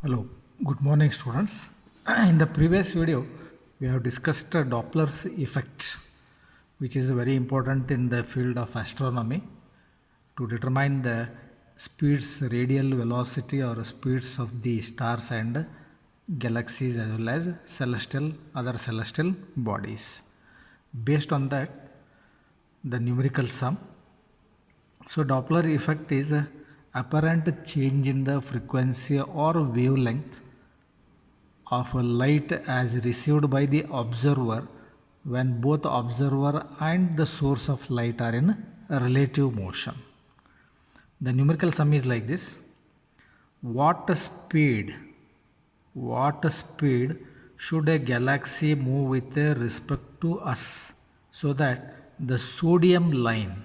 Hello, good morning students. In the previous video, we have discussed Doppler's effect, which is very important in the field of astronomy to determine the speeds, radial velocity or speeds of the stars and galaxies as well as other celestial bodies. Based on that, the numerical sum. So Doppler effect is a apparent change in the frequency or wavelength of a light as received by the observer when both observer and the source of light are in relative motion. The numerical sum is like this. What speed should a galaxy move with respect to us so that the sodium line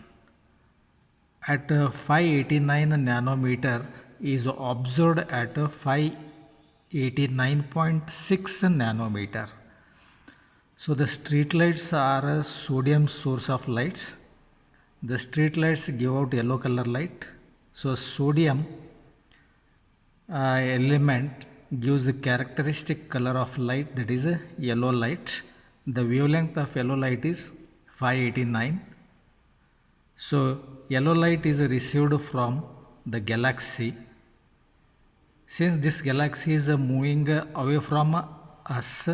at 589 nanometer is observed at 589.6 nanometer. So the street lights are a sodium source of lights. The street lights give out yellow color light. So sodium element gives a characteristic color of light, that is a yellow light. The wavelength of yellow light is 589. So yellow light is received from the galaxy. Since this galaxy is moving away from us,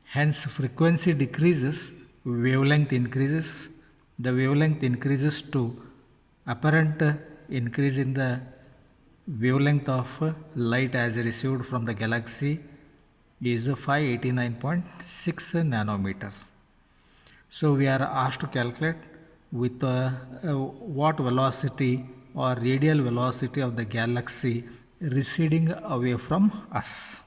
hence frequency decreases, wavelength increases. The wavelength increases to apparent increase in the wavelength of light as received from the galaxy is 589.6 nanometer. So we are asked to calculate with what velocity or radial velocity of the galaxy receding away from us.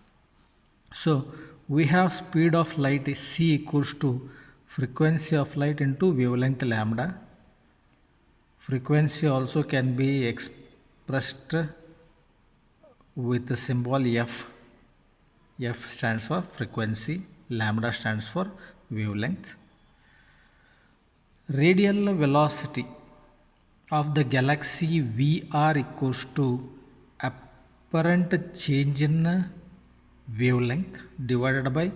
So we have speed of light is c equals to frequency of light into wavelength lambda. Frequency also can be expressed with the symbol f. F stands for frequency, lambda stands for wavelength. Radial velocity of the galaxy VR equals to apparent change in wavelength divided by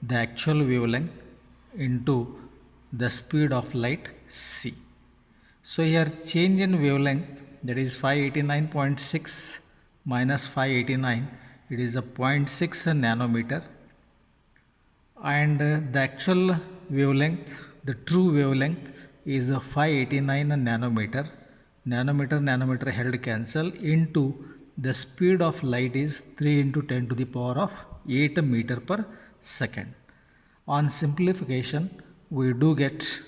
the actual wavelength into the speed of light c. So here change in wavelength, that is 589.6 minus 589, it is a 0.6 nanometer, and the actual wavelength, the true wavelength is 589 nanometer. Nanometer held cancel into the speed of light is 3 into 10 to the power of 8 meter per second. On simplification, we do get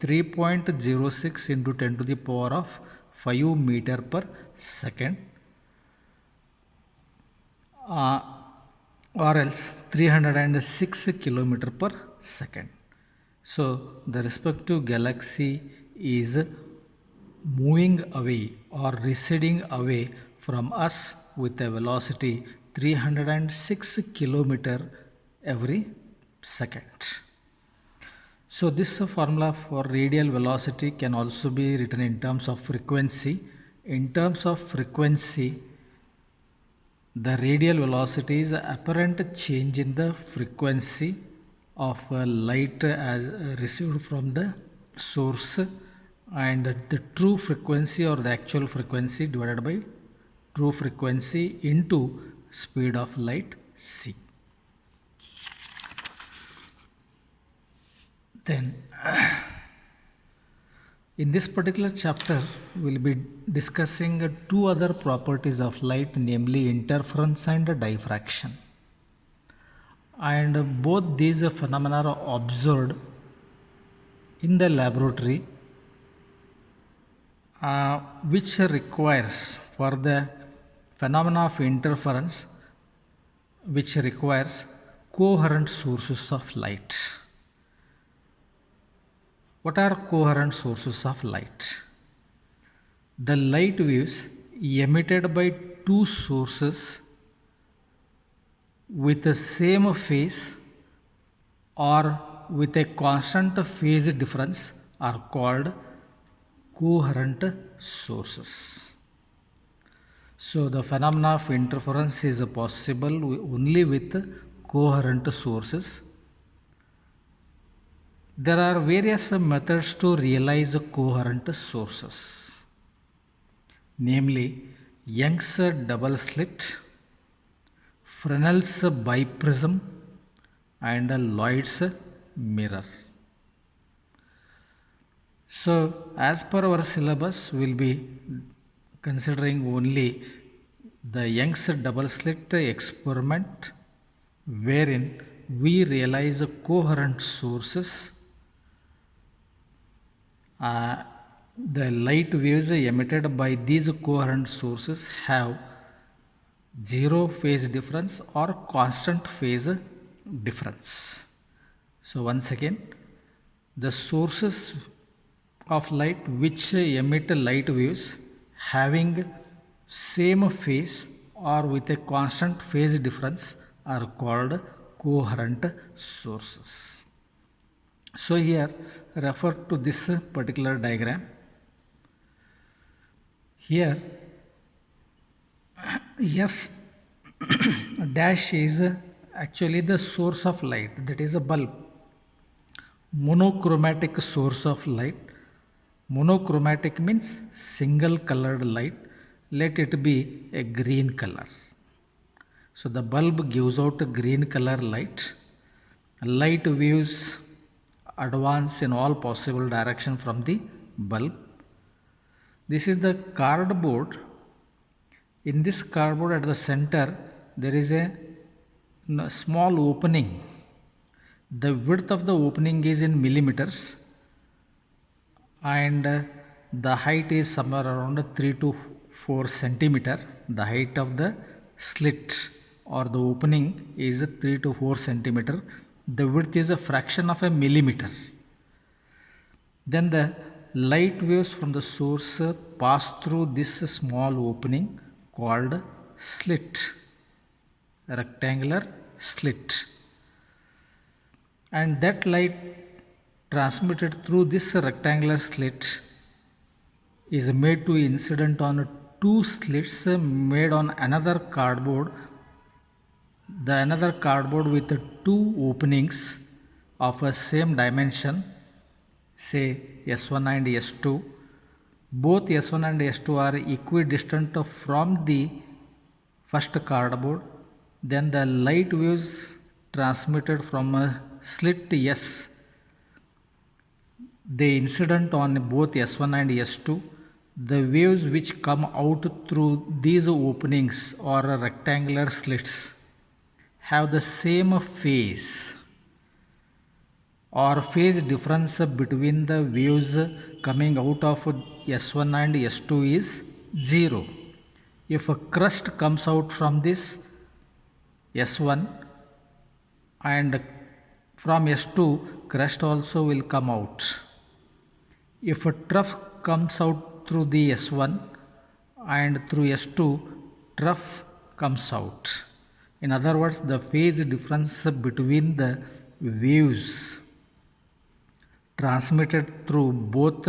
3.06 into 10 to the power of 5 meter per second, or else 306 kilometer per second. So the respective galaxy is moving away or receding away from us with a velocity 306 kilometer every second. So this formula for radial velocity can also be written in terms of frequency. In terms of frequency, the radial velocity is apparent change in the frequency of light as received from the source, and the true frequency or the actual frequency divided by true frequency into speed of light c. Then in this particular chapter we will be discussing two other properties of light, namely interference and diffraction. And both these phenomena are observed in the laboratory, which requires, for the phenomena of interference, which requires coherent sources of light. What are coherent sources of light? The light waves emitted by two sources with the same phase or with a constant phase difference are called coherent sources. So the phenomena of interference is possible only with coherent sources. There are various methods to realize coherent sources, namely Young's double slit, Fresnel's biprism, and Lloyd's mirror. So as per our syllabus, we will be considering only the Young's double slit experiment, wherein we realize coherent sources. The light waves emitted by these coherent sources have zero phase difference or constant phase difference. So once again, the sources of light which emit light waves having same phase or with a constant phase difference are called coherent sources. So here refer to this particular diagram. Here S dash is actually the source of light, that is a bulb. Monochromatic source of light. Monochromatic means single colored light. Let it be a green color. So the bulb gives out a green color light. Light waves advance in all possible direction from the bulb. This is the cardboard. In this cardboard at the center there is a small opening. The width of the opening is in millimeters and the height is somewhere around 3 to 4 centimeter. The height of the slit or the opening is 3 to 4 centimeter. The width is a fraction of a millimeter. Then the light waves from the source pass through this small opening called slit, rectangular slit, and that light transmitted through this rectangular slit is made to incident on two slits made on another cardboard. The another cardboard with two openings of a same dimension, say S1 and S2. Both S1 and S2 are equidistant from the first cardboard. Then the light waves transmitted from a slit S, they incident on both S1 and S2. The waves which come out through these openings or rectangular slits have the same phase or phase difference between the waves coming out of S1 and S2 is 0. If a crust comes out from this S1 and from S2, crust also will come out. If a trough comes out through the S1 and through S2, trough comes out. In other words, the phase difference between the waves transmitted through both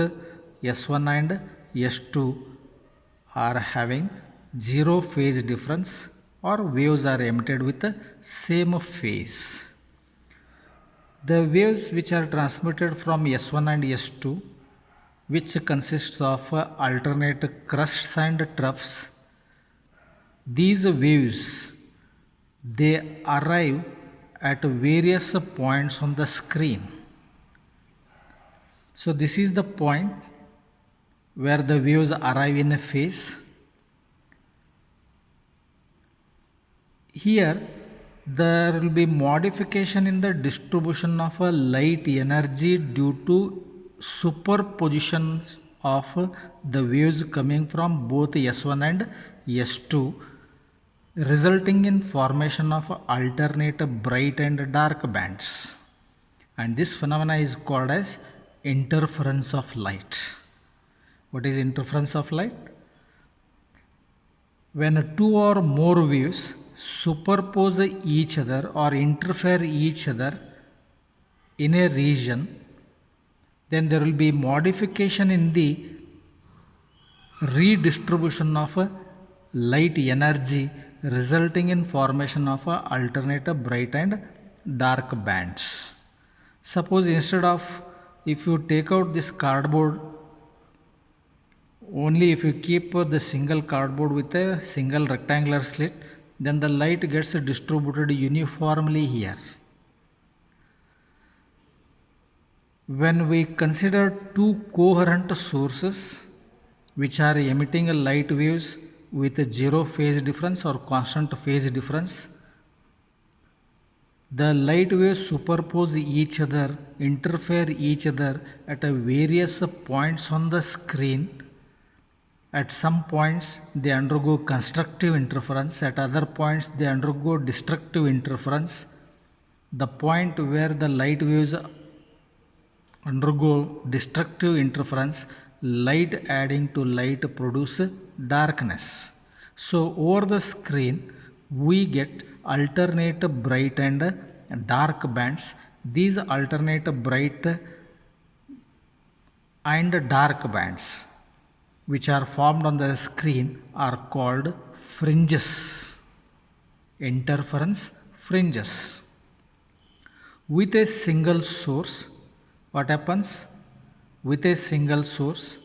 S1 and S2 are having zero phase difference or waves are emitted with the same phase. The waves which are transmitted from S1 and S2, which consists of alternate crusts and troughs, these waves they arrive at various points on the screen. So this is the point where the waves arrive in a phase. Here there will be modification in the distribution of a light energy due to superpositions of the waves coming from both S1 and S2, resulting in formation of alternate bright and dark bands, and this phenomena is called as interference of light. What is interference of light? When two or more waves superpose each other or interfere each other in a region, then there will be modification in the redistribution of light energy resulting in formation of alternate bright and dark bands. Suppose instead of, if you take out this cardboard, only if you keep the single cardboard with a single rectangular slit, then the light gets distributed uniformly here. When we consider two coherent sources which are emitting light waves with a zero phase difference or constant phase difference, the light waves superpose each other, interfere each other at a various points on the screen. At some points they undergo constructive interference, at other points they undergo destructive interference. The point where the light waves undergo destructive interference, light adding to light produce darkness. So over the screen we get alternate bright and dark bands. These alternate bright and dark bands which are formed on the screen are called fringes, interference fringes. With a single source, what happens? With a single source,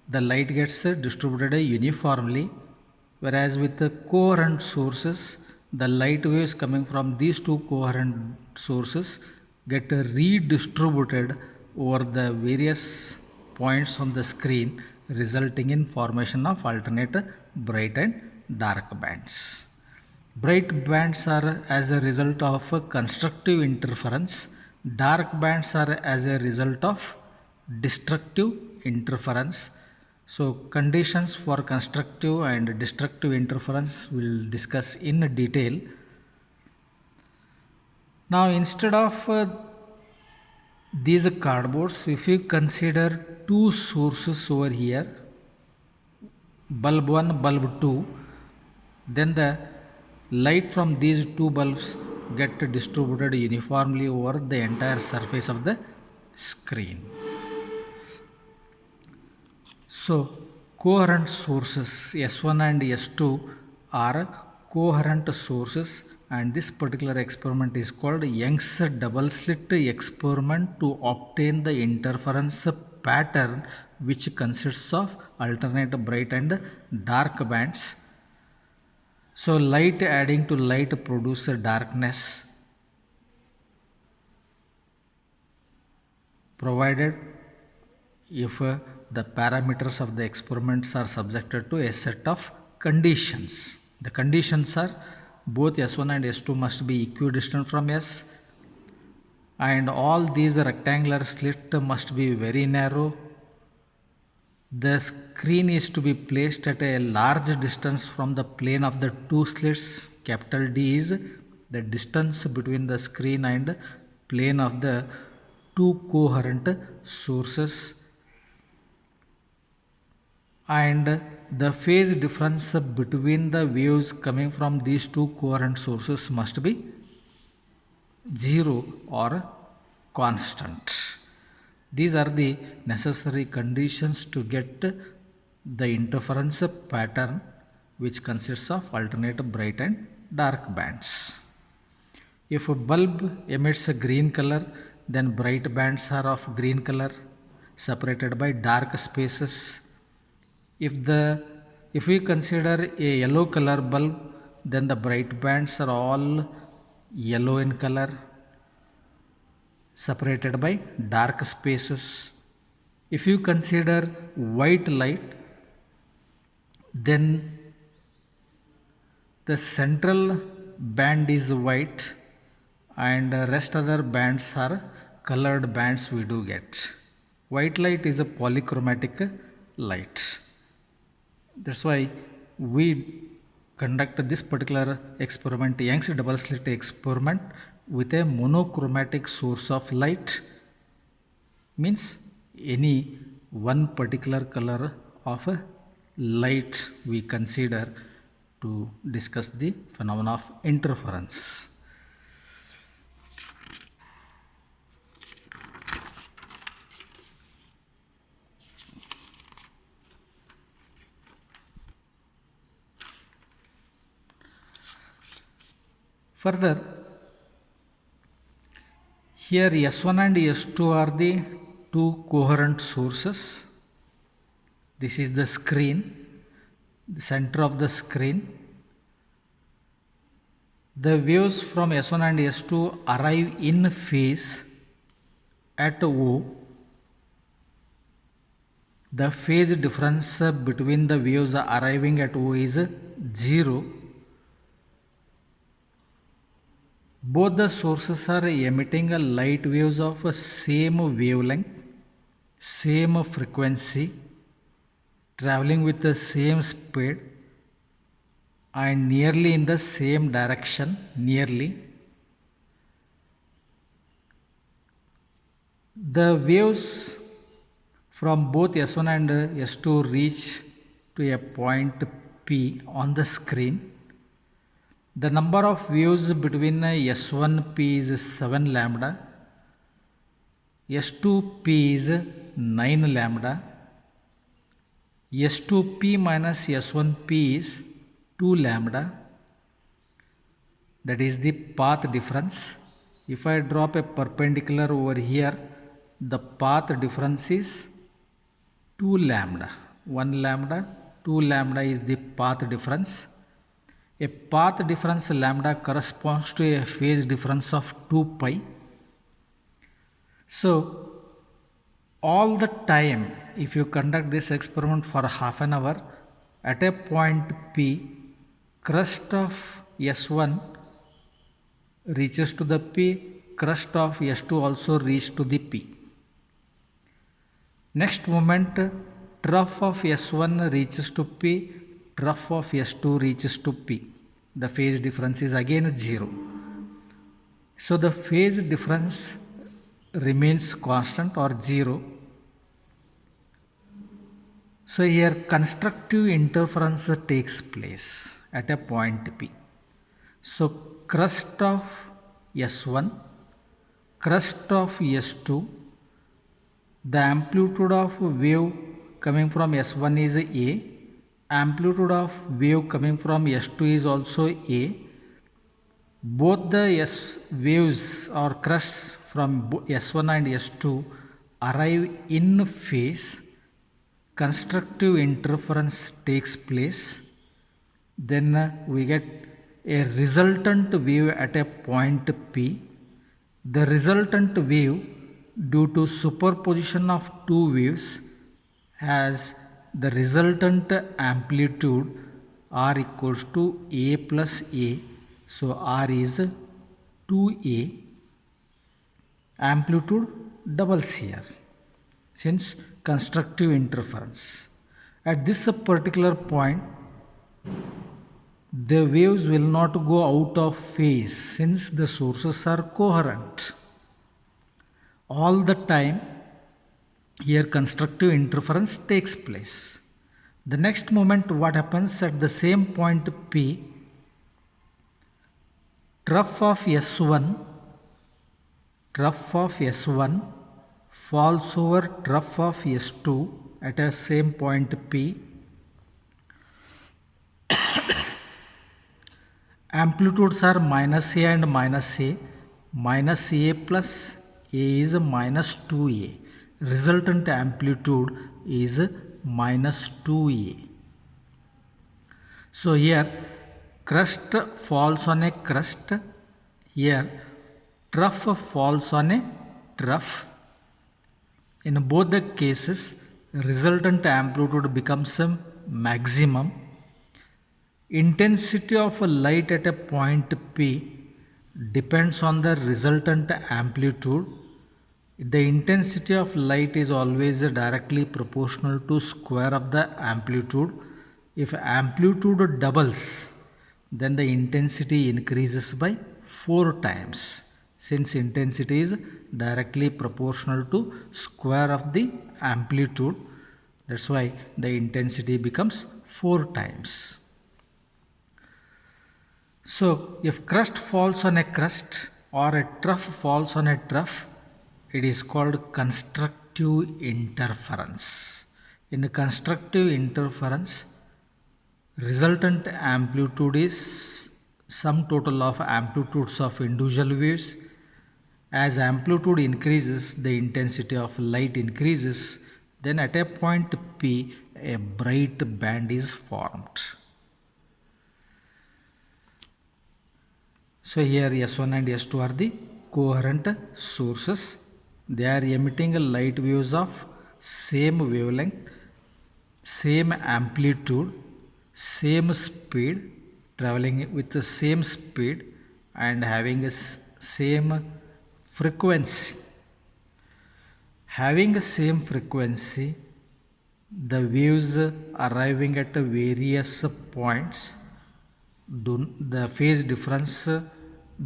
the light gets distributed uniformly, whereas with the coherent sources, the light waves coming from these two coherent sources get redistributed over the various points on the screen, resulting in formation of alternate bright and dark bands. Bright bands are as a result of constructive interference, dark bands are as a result of destructive interference. So conditions for constructive and destructive interference we'll discuss in detail. Now instead of these cardboards, if you consider two sources over here, bulb 1, bulb 2, then the light from these two bulbs get distributed uniformly over the entire surface of the screen. So coherent sources S1 and S2 are coherent sources, and this particular experiment is called Young's double slit experiment to obtain the interference pattern which consists of alternate bright and dark bands. So light adding to light produces darkness, provided if the parameters of the experiments are subjected to a set of conditions. The conditions are both S1 and S2 must be equidistant from S, and all these rectangular slits must be very narrow. The screen is to be placed at a large distance from the plane of the two slits. Capital D is the distance between the screen and plane of the two coherent sources, and the phase difference between the waves coming from these two coherent sources must be 0 or constant. These are the necessary conditions to get the interference pattern which consists of alternate bright and dark bands. If a bulb emits a green color, then bright bands are of green color separated by dark spaces. If we consider a yellow color bulb, then the bright bands are all yellow in color separated by dark spaces. If you consider white light, then the central band is white and rest other bands are colored bands we do get. White light is a polychromatic light. That's why we conduct this particular experiment, Young's double slit experiment, with a monochromatic source of light. Means any one particular color of a light we consider to discuss the phenomena of interference. Further, here S1 and S2 are the two coherent sources. This is the screen, the center of the screen. The waves from S1 and S2 arrive in phase at O. The phase difference between the waves arriving at O is 0. Both the sources are emitting a light waves of a same wavelength, same frequency, traveling with the same speed and nearly in the same direction, nearly. The waves from both S1 and S2 reach to a point P on the screen. The number of waves between S1P is 7 lambda, S2P is 9 lambda, S2P minus S1P is 2 lambda. That is the path difference. If I drop a perpendicular over here, the path difference is 2 lambda. 1 lambda, 2 lambda is the path difference. A path difference lambda corresponds to a phase difference of 2 pi. So, all the time, if you conduct this experiment for half an hour, at a point P, crest of S1 reaches to the P, crest of S2 also reaches to the P. Next moment, trough of S1 reaches to P, trough of S2 reaches to P. The phase difference is again 0. So the phase difference remains constant or 0. So here constructive interference takes place at a point P. So crest of S1, crest of S2, the amplitude of wave coming from S1 is A, amplitude of wave coming from S2 is also A. Both the waves or crests from S1 and S2 arrive in phase, constructive interference takes place, then we get a resultant wave at a point P. The resultant wave, due to superposition of two waves, has the resultant amplitude R equals to A plus A. So R is 2A. Amplitude doubles here since constructive interference. At this particular point, the waves will not go out of phase since the sources are coherent. All the time, here constructive interference takes place. The next moment, what happens at the same point P, trough of S1 falls over trough of S2 at a same point P. Amplitudes are minus A and minus A. Minus A plus A is minus 2A. Resultant amplitude is minus 2A. So here crest falls on a crest. Here trough falls on a trough. In both the cases, resultant amplitude becomes a maximum. Intensity of a light at a point P depends on the resultant amplitude. The intensity of light is always directly proportional to square of the amplitude. If amplitude doubles, then the intensity increases by 4 times, since intensity is directly proportional to square of the amplitude. That's why the intensity becomes 4 times. So if crest falls on a crest or a trough falls on a trough, it is called constructive interference. In the constructive interference, resultant amplitude is sum total of amplitudes of individual waves. As amplitude increases, the intensity of light increases. Then at a point P, a bright band is formed. So here S1 and S2 are the coherent sources. They are emitting light waves of same wavelength, same amplitude, same speed, traveling with the same speed and having a same frequency. Having the same frequency, the waves arriving at various points, the phase difference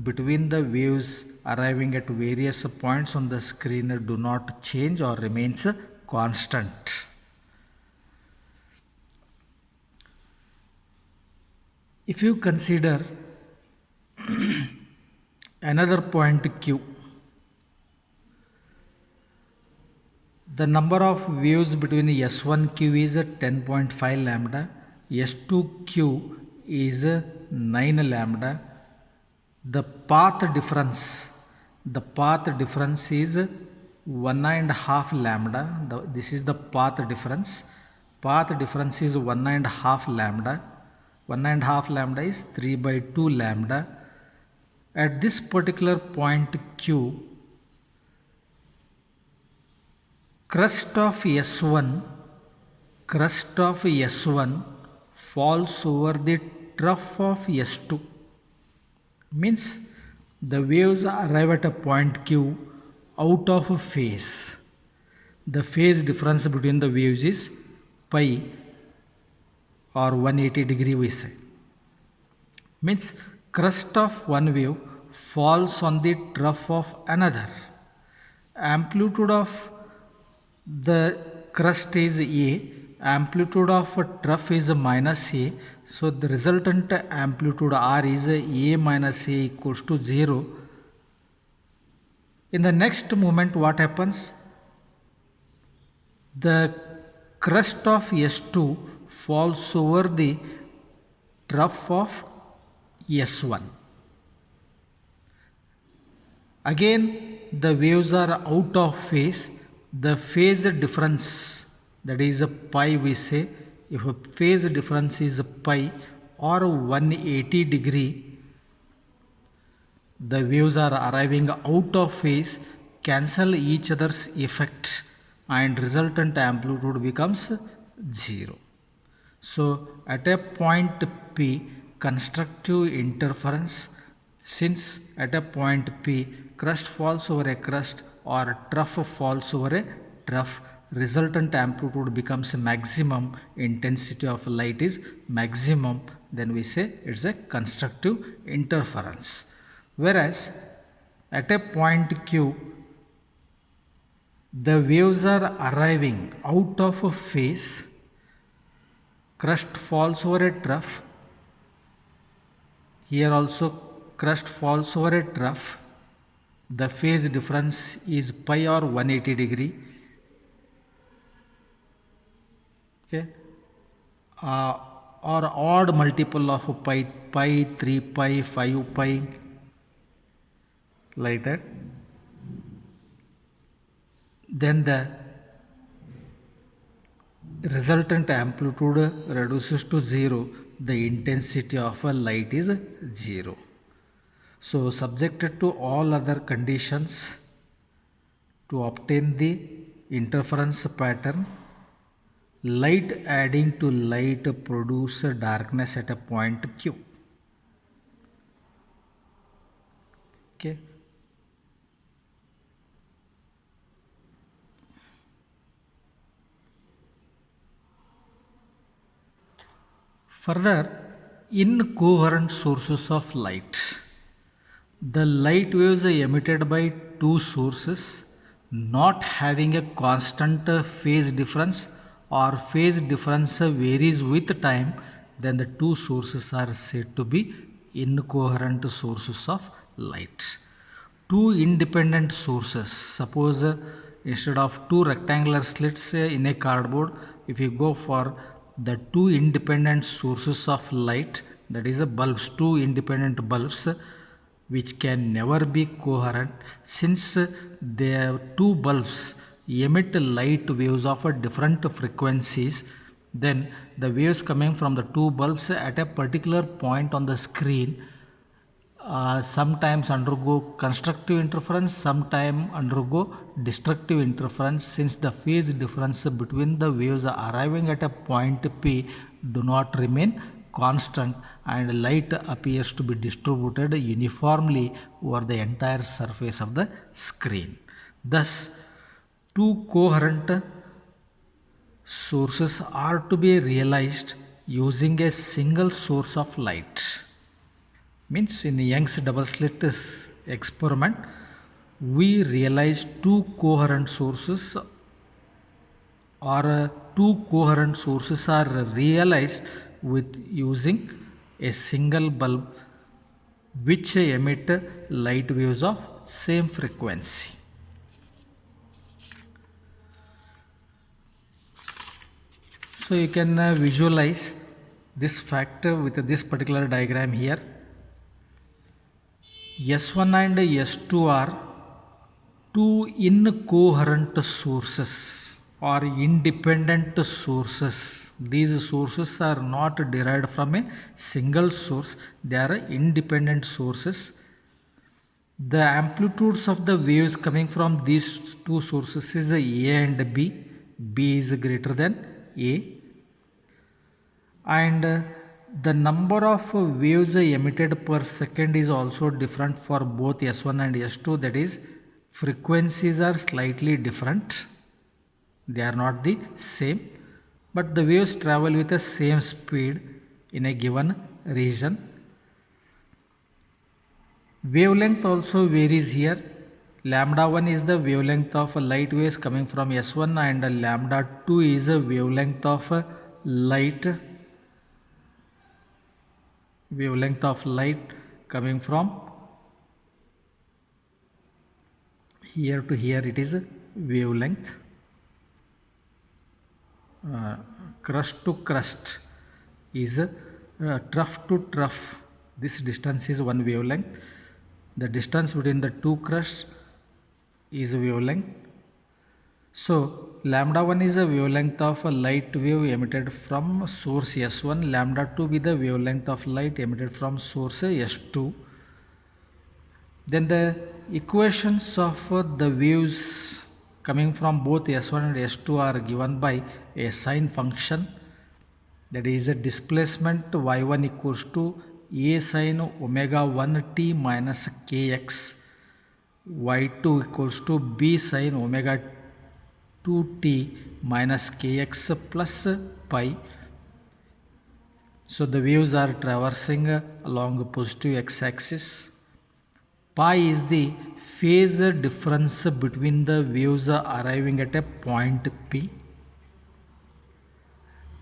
between the waves arriving at various points on the screen do not change or remains constant. If you consider another point Q, the number of waves between S1Q is 10.5 lambda, S2Q is 9 lambda. The path difference is 1.5 lambda. This is the path difference. Path difference is 1.5 lambda. 1.5 lambda is 3/2 lambda. At this particular point Q, crust of S1 falls over the trough of S2. Means the waves arrive at a point Q out of phase. The phase difference between the waves is pi or 180 degree we say. Means crust of one wave falls on the trough of another. Amplitude of the crust is A, amplitude of trough is minus A, so the resultant amplitude R is A minus A equals to 0. In the next moment what happens? The crust of S2 falls over the trough of S1. Again the waves are out of phase. The phase difference, that is a pi we say, if a phase difference is pi or 180 degree, the waves are arriving out of phase, cancel each other's effect and resultant amplitude becomes 0. So at a point P, constructive interference, since at a point P crust falls over a crust or trough falls over a trough, resultant amplitude becomes maximum, intensity of light is maximum, then we say it's a constructive interference. Whereas at a point Q, the waves are arriving out of a phase, crust falls over a trough, here also crust falls over a trough, the phase difference is pi or 180 degree. Okay, or odd multiple of pi, 3 pi, 5 pi, like that. Then the resultant amplitude reduces to 0, the intensity of a light is 0. So subjected to all other conditions, to obtain the interference pattern, light adding to light produce darkness at a point Q. Okay. Further, in coherent sources of light, the light waves are emitted by two sources not having a constant phase difference or phase difference varies with time, then the two sources are said to be incoherent sources of light. Two independent sources, suppose instead of two rectangular slits in a cardboard, if you go for the two independent sources of light, that is a bulbs, two independent bulbs which can never be coherent, since the two bulbs emit light waves of different frequencies. Then the waves coming from the two bulbs at a particular point on the screen sometimes undergo constructive interference, sometimes undergo destructive interference, since the phase difference between the waves arriving at a point P do not remain constant and light appears to be distributed uniformly over the entire surface of the screen. Thus, two coherent sources are to be realized using a single source of light. Means in Young's double slit experiment, we realized two coherent sources are realized with using a single bulb which emit light waves of same frequency. So you can visualize this fact with this particular diagram here. S1 and S2 are two incoherent sources or independent sources. These sources are not derived from a single source, they are independent sources. The amplitudes of the waves coming from these two sources is A and B. B is greater than A, and the number of waves emitted per second is also different for both S1 and S2, that is, frequencies are slightly different, they are not the same, but the waves travel with the same speed in a given region. Wavelength also varies here. Lambda 1 is the wavelength of light waves coming from S1 and lambda 2 is a wavelength of light coming from here to here, it is a wavelength. Crust to crust is trough to trough, this distance is one wavelength. The distance between the two crusts is wavelength. So lambda 1 is a wavelength of a light wave emitted from source S1, lambda 2 be the wavelength of light emitted from source S2. Then the equations of the waves coming from both S1 and S2 are given by a sine function, that is a displacement y1 equals to a sine omega 1 t minus kx, y2 equals to b sine omega 2t minus kx plus pi. So the waves are traversing along positive x-axis. Pi is the phase difference between the waves arriving at a point P.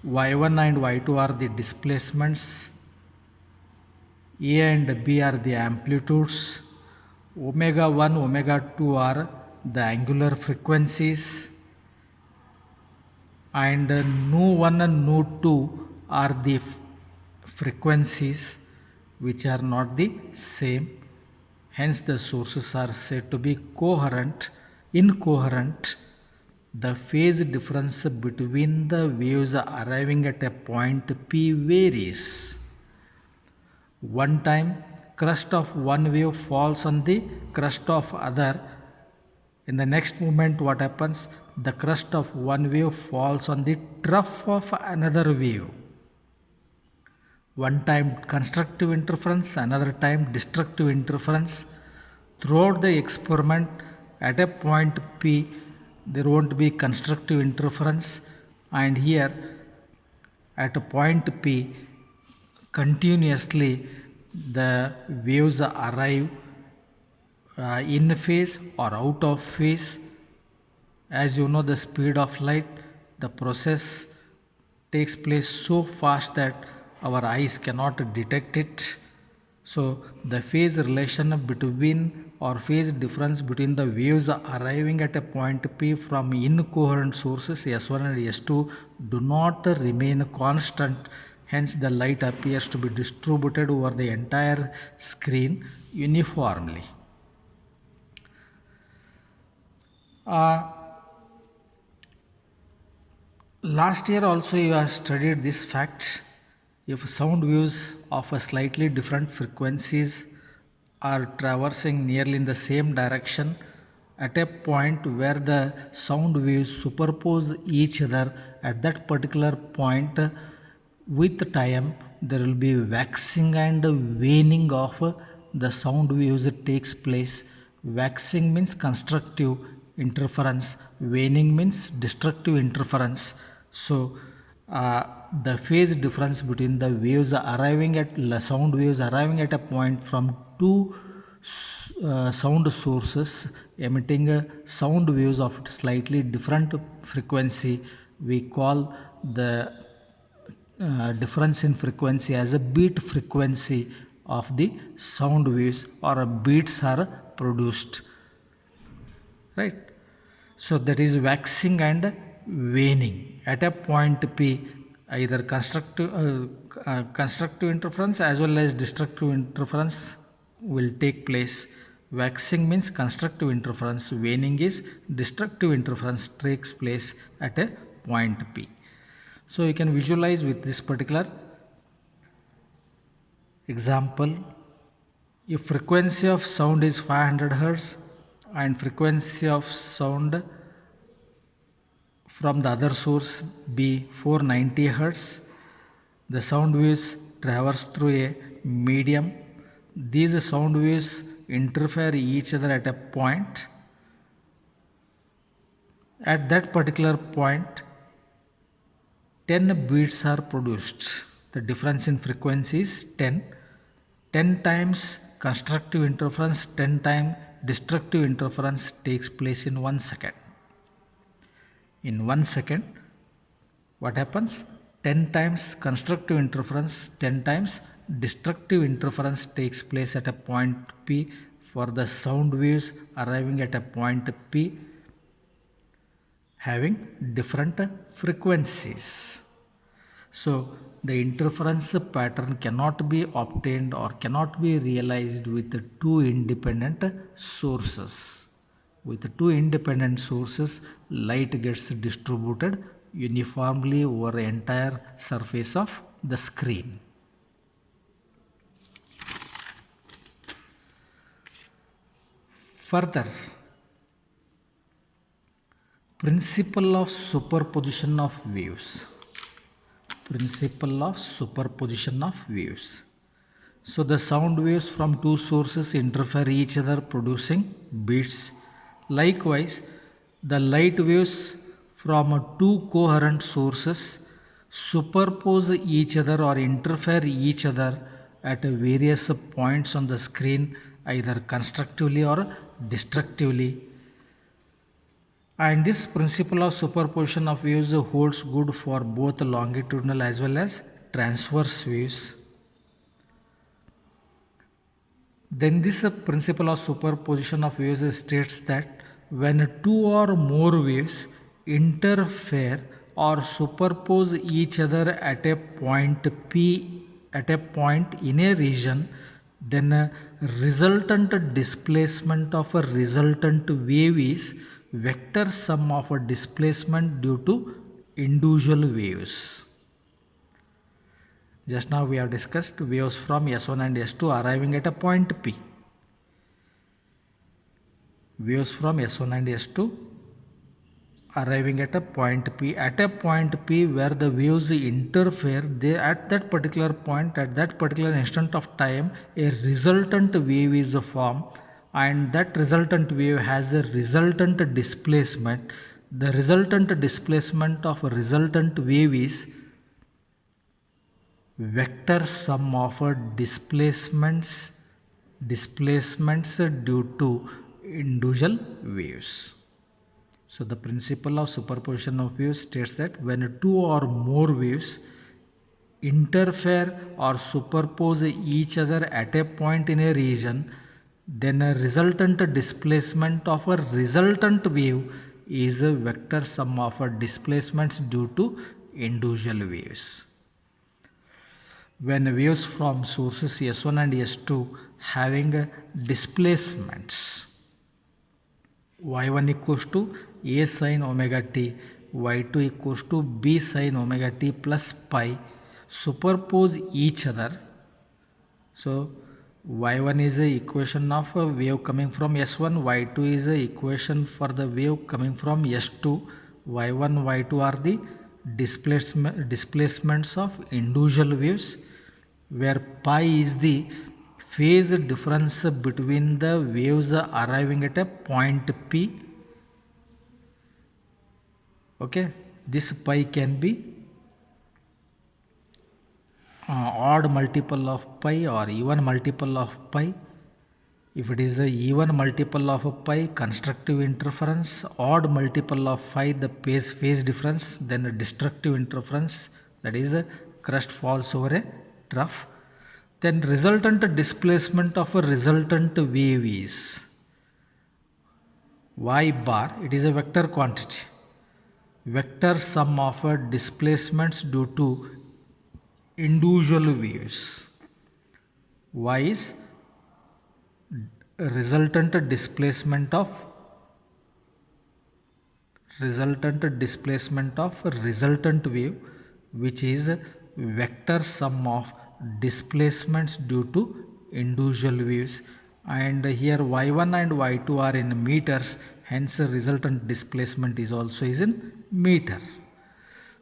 Y1 and Y2 are the displacements, A and B are the amplitudes, omega 1, omega 2 are the angular frequencies, and nu 1 and nu 2 are the frequencies which are not the same. Hence the sources are said to be incoherent. The phase difference between the waves arriving at a point P varies. One time crust of one wave falls on the crust of other. In the next moment what happens? The crust of one wave falls on the trough of another wave. One time constructive interference, another time destructive interference. Throughout the experiment at a point P there won't be constructive interference, and here at a point P continuously the waves arrive in phase or out of phase. As you know, the speed of light, the process takes place so fast that our eyes cannot detect it. So the phase relation between or phase difference between the waves arriving at a point P from incoherent sources S1 and S2 do not remain constant. Hence the light appears to be distributed over the entire screen uniformly. Last year also you have studied this fact. If sound waves of a slightly different frequencies are traversing nearly in the same direction at a point where the sound waves superpose each other, at that particular point with time there will be waxing and waning of the sound waves takes place. Waxing means constructive interference, waning means destructive interference. So the phase difference between the waves arriving at sound waves arriving at a point from two sound sources emitting sound waves of slightly different frequency, we call the difference in frequency as a beat frequency of the sound waves, or beats are produced, right? So that is waxing and waning at a point P, either constructive interference as well as destructive interference will take place. Waxing means constructive interference, waning is destructive interference takes place at a point P. So you can visualize with this particular example. If frequency of sound is 500 Hz and frequency of sound from the other source be 490 Hz, the sound waves traverse through a medium. These sound waves interfere each other at a point. At that particular point 10 beats are produced. The difference in frequency is 10. 10 times constructive interference, 10 times destructive interference takes place in 1 second. In 1 second, what happens? 10 times constructive interference, 10 times destructive interference takes place at a point P for the sound waves arriving at a point P having different frequencies. So the interference pattern cannot be obtained or cannot be realized with the two independent sources. With the two independent sources, light gets distributed uniformly over the entire surface of the screen. Further, principle of superposition of waves. Principle of superposition of waves. So the sound waves from two sources interfere each other producing beats. Likewise, the light waves from two coherent sources superpose each other or interfere each other at various points on the screen, either constructively or destructively. And this principle of superposition of waves holds good for both longitudinal as well as transverse waves. Then this principle of superposition of waves states that when two or more waves interfere or superpose each other at a point P, at a point in a region, then a resultant displacement of a resultant wave is vector sum of a displacement due to individual waves. Just now we have discussed waves from S1 and S2 arriving at a point P. Waves from S1 and S2 arriving at a point P. At a point P where the waves interfere, they at that particular point, at that particular instant of time, a resultant wave is formed, and that resultant wave has a resultant displacement. The resultant displacement of a resultant wave is vector sum of displacements due to individual waves. So the principle of superposition of waves states that when two or more waves interfere or superpose each other at a point in a region, then a resultant displacement of a resultant wave is a vector sum of displacements due to individual waves. when waves from sources S1 and S2 having displacements y1 equals to a sin omega t, y2 equals to b sin omega t plus pi, superpose each other. So y1 is the equation of a wave coming from S1, y2 is the equation for the wave coming from S2. y1, y2 are the displacements of individual waves, where pi is the phase difference between the waves arriving at a point P. Okay, this pi can be odd multiple of pi or even multiple of pi. If it is a even multiple of pi, constructive interference, odd multiple of phi, the phase difference, then a destructive interference, that is a crust falls over a trough. Then resultant displacement of a resultant wave is y bar. It is a vector quantity. Vector sum of displacements due to individual waves. Y is resultant displacement of resultant wave, which is vector sum of displacements due to individual waves. And here y1 and y2 are in meters, hence resultant displacement is also is in meter,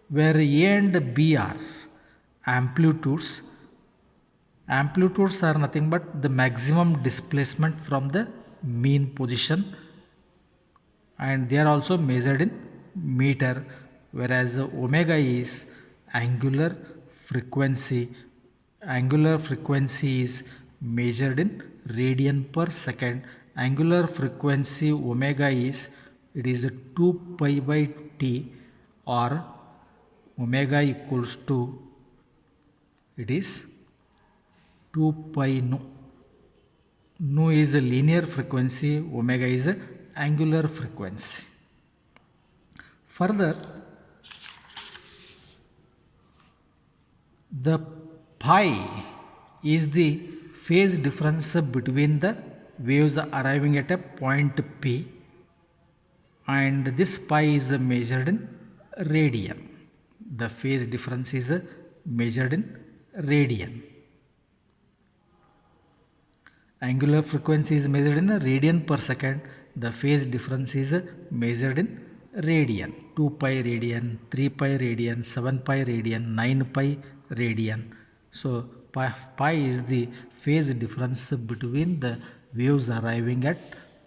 where a and b are amplitudes. Amplitudes are nothing but the maximum displacement from the mean position, and they are also measured in meter, whereas omega is angular frequency. Angular frequency is measured in radian per second. Angular frequency omega is, it is 2 pi by t, or omega equals to, it is 2 pi nu. Nu is a linear frequency, omega is a angular frequency. Further, the pi is the phase difference between the waves arriving at a point P, and this pi is measured in radian. The phase difference is measured in radian. Angular frequency is measured in radian per second. The phase difference is measured in radian. 2 pi radian, 3 pi radian, 7 pi radian, 9 pi radian. So pi is the phase difference between the waves arriving at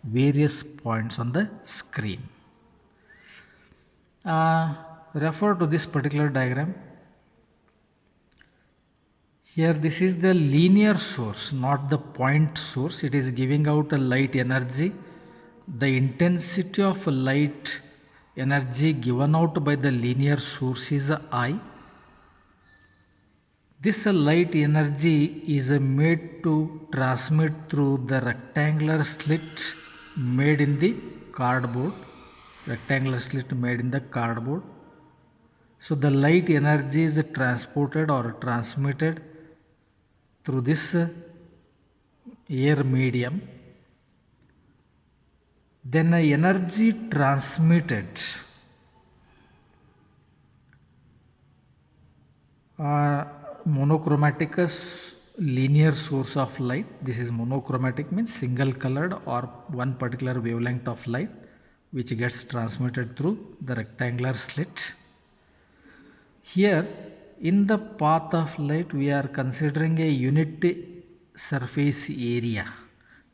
various points on the screen. Refer to this particular diagram. Here this is the linear source, not the point source. It is giving out a light energy. The intensity of light energy given out by the linear source is I. This light energy is made to transmit through the rectangular slit made in the cardboard. Rectangular slit made in the cardboard. So the light energy is transported or transmitted through this air medium. Then energy transmitted monochromatic linear source of light. This is monochromatic, means single colored or one particular wavelength of light which gets transmitted through the rectangular slit. Here in the path of light we are considering a unit surface area.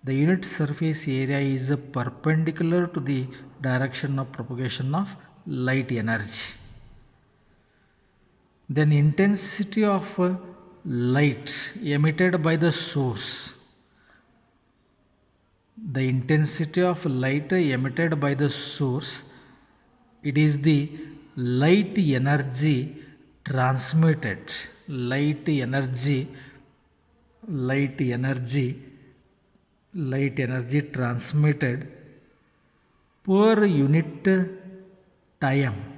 The unit surface area is perpendicular to the direction of propagation of light energy. Then intensity of light emitted by the source. The intensity of light emitted by the source, it is the light energy transmitted, light energy transmitted per unit time.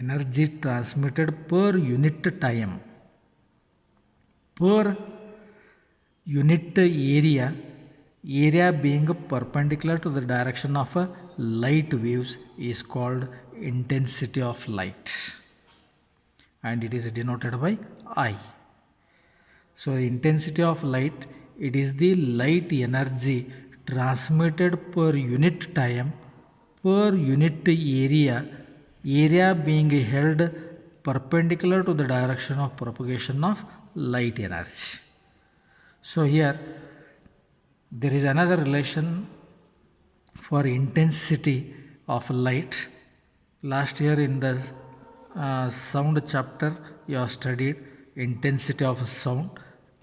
Energy transmitted per unit time. per unit area, area being perpendicular to the direction of light waves is called intensity of light, and it is denoted by I. So intensity of light, it is the light energy transmitted per unit time per unit area, area being held perpendicular to the direction of propagation of light energy. So here there is another relation for intensity of light. Last year in the sound chapter you have studied intensity of sound.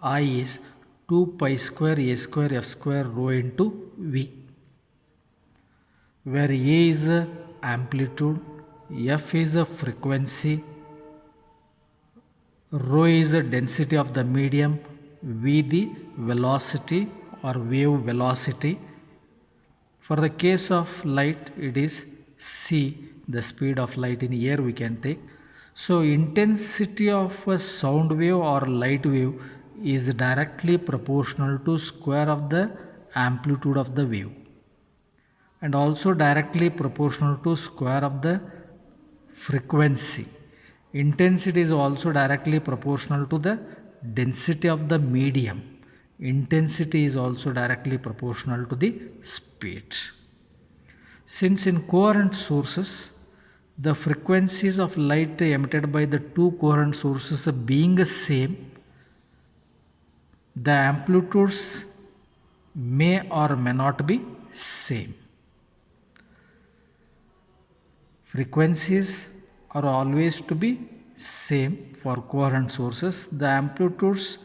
I is 2 pi square a square f square rho into V, where A is amplitude, F is frequency, rho is density of the medium, V the velocity or wave velocity. For the case of light, it is c, the speed of light in air we can take. So intensity of a sound wave or light wave is directly proportional to square of the amplitude of the wave, and also directly proportional to square of the frequency. Intensity is also directly proportional to the density of the medium. Intensity is also directly proportional to the speed. Since in coherent sources, the frequencies of light emitted by the two coherent sources being the same, the amplitudes may or may not be same. Frequencies are always to be same for coherent sources. The amplitudes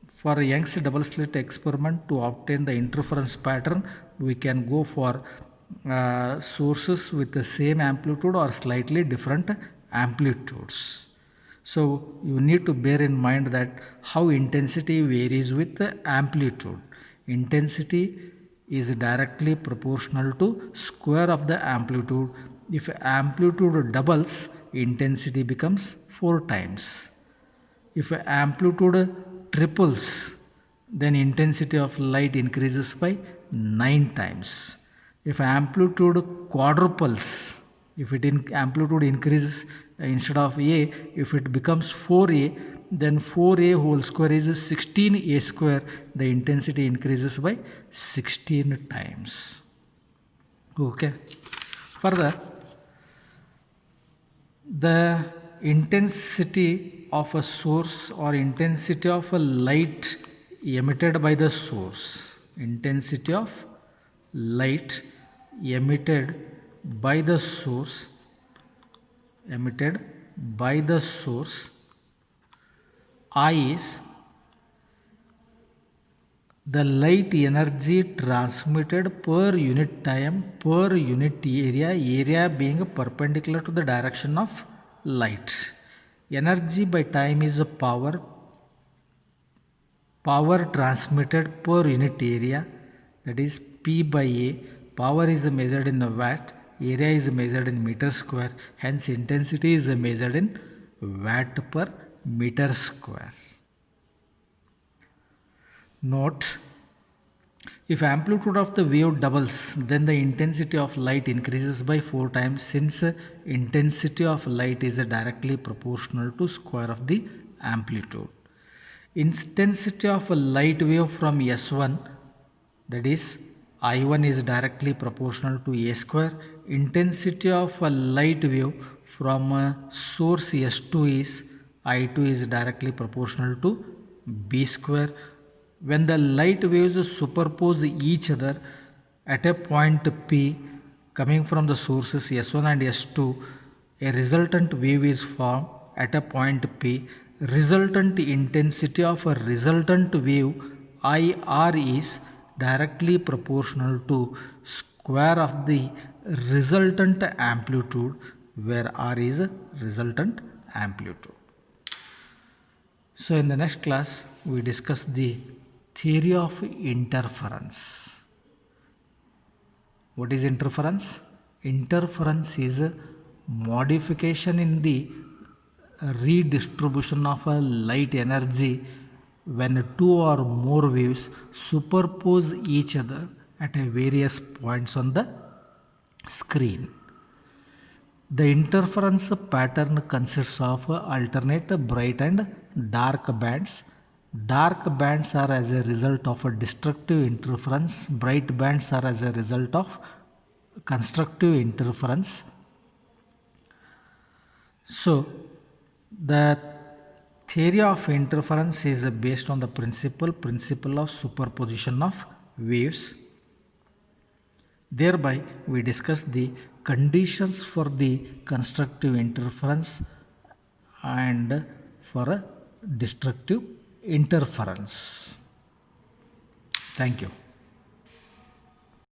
for Young's double slit experiment, to obtain the interference pattern, we can go for sources with the same amplitude or slightly different amplitudes. So you need to bear in mind that how intensity varies with the amplitude. Intensity is directly proportional to square of the amplitude. If amplitude doubles, intensity becomes 4 times. If amplitude triples, then intensity of light increases by 9 times. If amplitude quadruples, if amplitude increases instead of a, if it becomes 4a, then 4a whole square is 16a square. The intensity increases by 16 times. Okay. Further, the intensity of a source or intensity of a light emitted by the source, intensity of light emitted by the source, I is the light energy transmitted per unit time per unit area, area being perpendicular to the direction of light. Energy by time is a power transmitted per unit area, that is P by A. Power is measured in a watt, area is measured in meter square, hence intensity is measured in watt per meter square. Note, if amplitude of the wave doubles, then the intensity of light increases by 4 times, since intensity of light is directly proportional to square of the amplitude. Intensity of a light wave from S1, that is I1, is directly proportional to A square. Intensity of a light wave from a source S2 is I2 is directly proportional to B square. When the light waves superpose each other at a point P coming from the sources S1 and S2, a resultant wave is formed at a point P. Resultant intensity of a resultant wave IR is directly proportional to square of the resultant amplitude, where R is a resultant amplitude. So in the next class we discuss the theory of interference. What is interference? Interference is a modification in the redistribution of a light energy when two or more waves superpose each other at a various points on the screen. The interference pattern consists of alternate bright and dark bands. Dark bands are as a result of a destructive interference, bright bands are as a result of constructive interference. So, the theory of interference is based on the principle of superposition of waves. Thereby, we discuss the conditions for the constructive interference and for a destructive interference. Thank you.